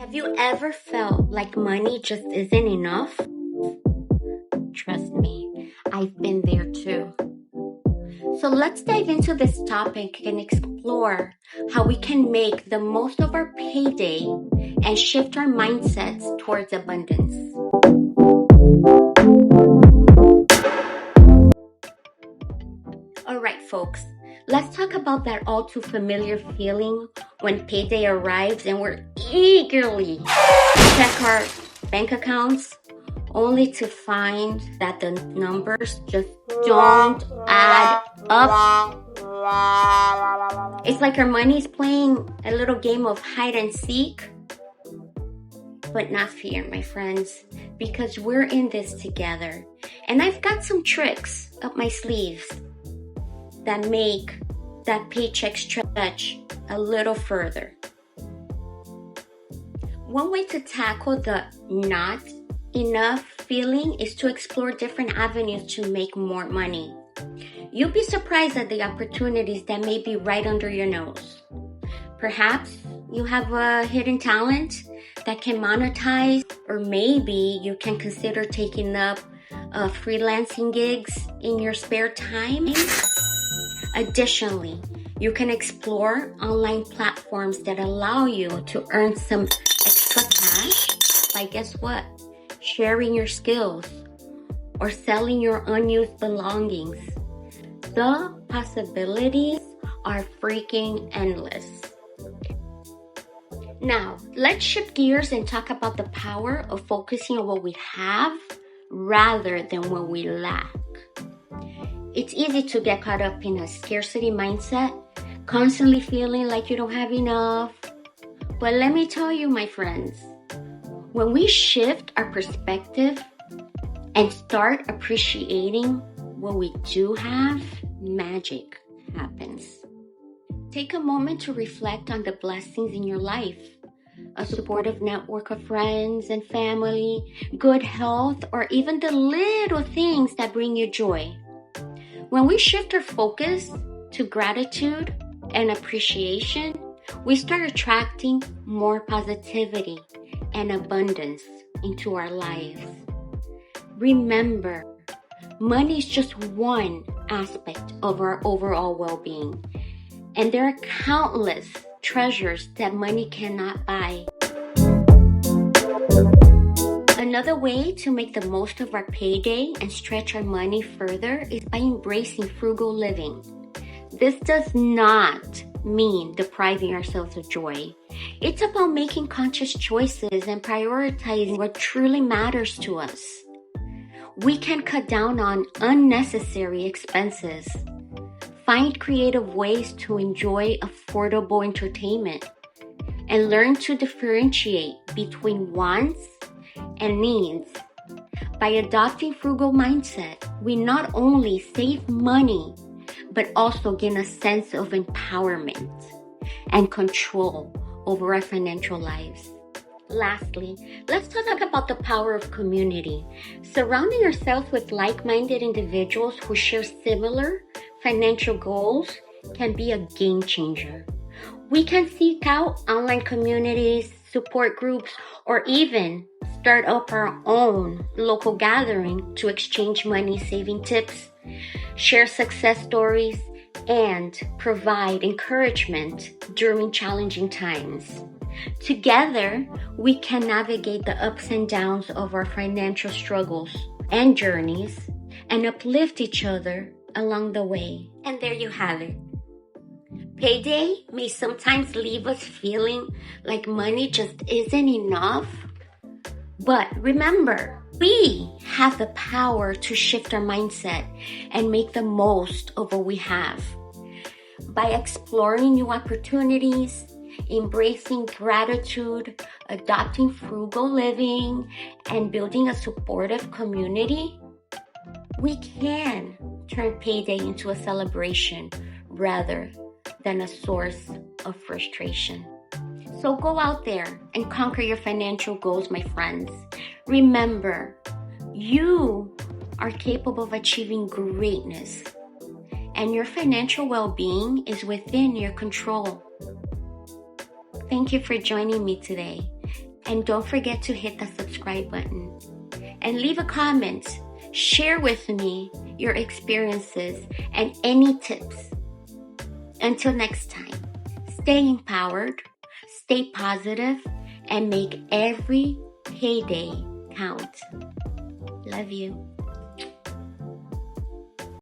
Have you ever felt like money just isn't enough? Trust me, I've been there too. So let's dive into this topic and explore how we can make the most of our payday and shift our mindsets towards abundance. Alright folks, let's talk about that all too familiar feeling when payday arrives and we're eagerly check our bank accounts only to find that the numbers just don't add up. It's like our money's playing a little game of hide and seek. But not fear, my friends, because we're in this together. And I've got some tricks up my sleeves that make that paycheck stretch a little further. One way to tackle the not enough feeling is to explore different avenues to make more money. You'll be surprised at the opportunities that may be right under your nose. Perhaps you have a hidden talent that can monetize, or maybe you can consider taking up freelancing gigs in your spare time. Additionally, you can explore online platforms that allow you to earn some extra cash by, guess what? Sharing your skills or selling your unused belongings. The possibilities are freaking endless. Now, let's shift gears and talk about the power of focusing on what we have rather than what we lack. It's easy to get caught up in a scarcity mindset, constantly feeling like you don't have enough. But let me tell you, my friends, when we shift our perspective and start appreciating what we do have, magic happens. Take a moment to reflect on the blessings in your life. A supportive network of friends and family, good health, or even the little things that bring you joy. When we shift our focus to gratitude and appreciation, we start attracting more positivity and abundance into our lives. Remember, money is just one aspect of our overall well-being, and there are countless treasures that money cannot buy. Another way to make the most of our payday and stretch our money further is by embracing frugal living. This does not mean depriving ourselves of joy. It's about making conscious choices and prioritizing what truly matters to us. We can cut down on unnecessary expenses, find creative ways to enjoy affordable entertainment, and learn to differentiate between wants and needs. By adopting frugal mindset, we not only save money, but also gain a sense of empowerment and control over our financial lives. Lastly, let's talk about the power of community. Surrounding ourselves with like-minded individuals who share similar financial goals can be a game changer. We can seek out online communities, support groups, or even start up our own local gathering to exchange money-saving tips, share success stories, and provide encouragement during challenging times. Together, we can navigate the ups and downs of our financial struggles and journeys and uplift each other along the way. And there you have it. Payday may sometimes leave us feeling like money just isn't enough. But remember, we have the power to shift our mindset and make the most of what we have. By exploring new opportunities, embracing gratitude, adopting frugal living, and building a supportive community, we can turn payday into a celebration rather than a source of frustration. So go out there and conquer your financial goals, my friends. Remember, you are capable of achieving greatness, and your financial well-being is within your control. Thank you for joining me today. And don't forget to hit the subscribe button. And leave a comment. Share with me your experiences and any tips. Until next time, stay empowered, stay positive, and make every payday count. Love you.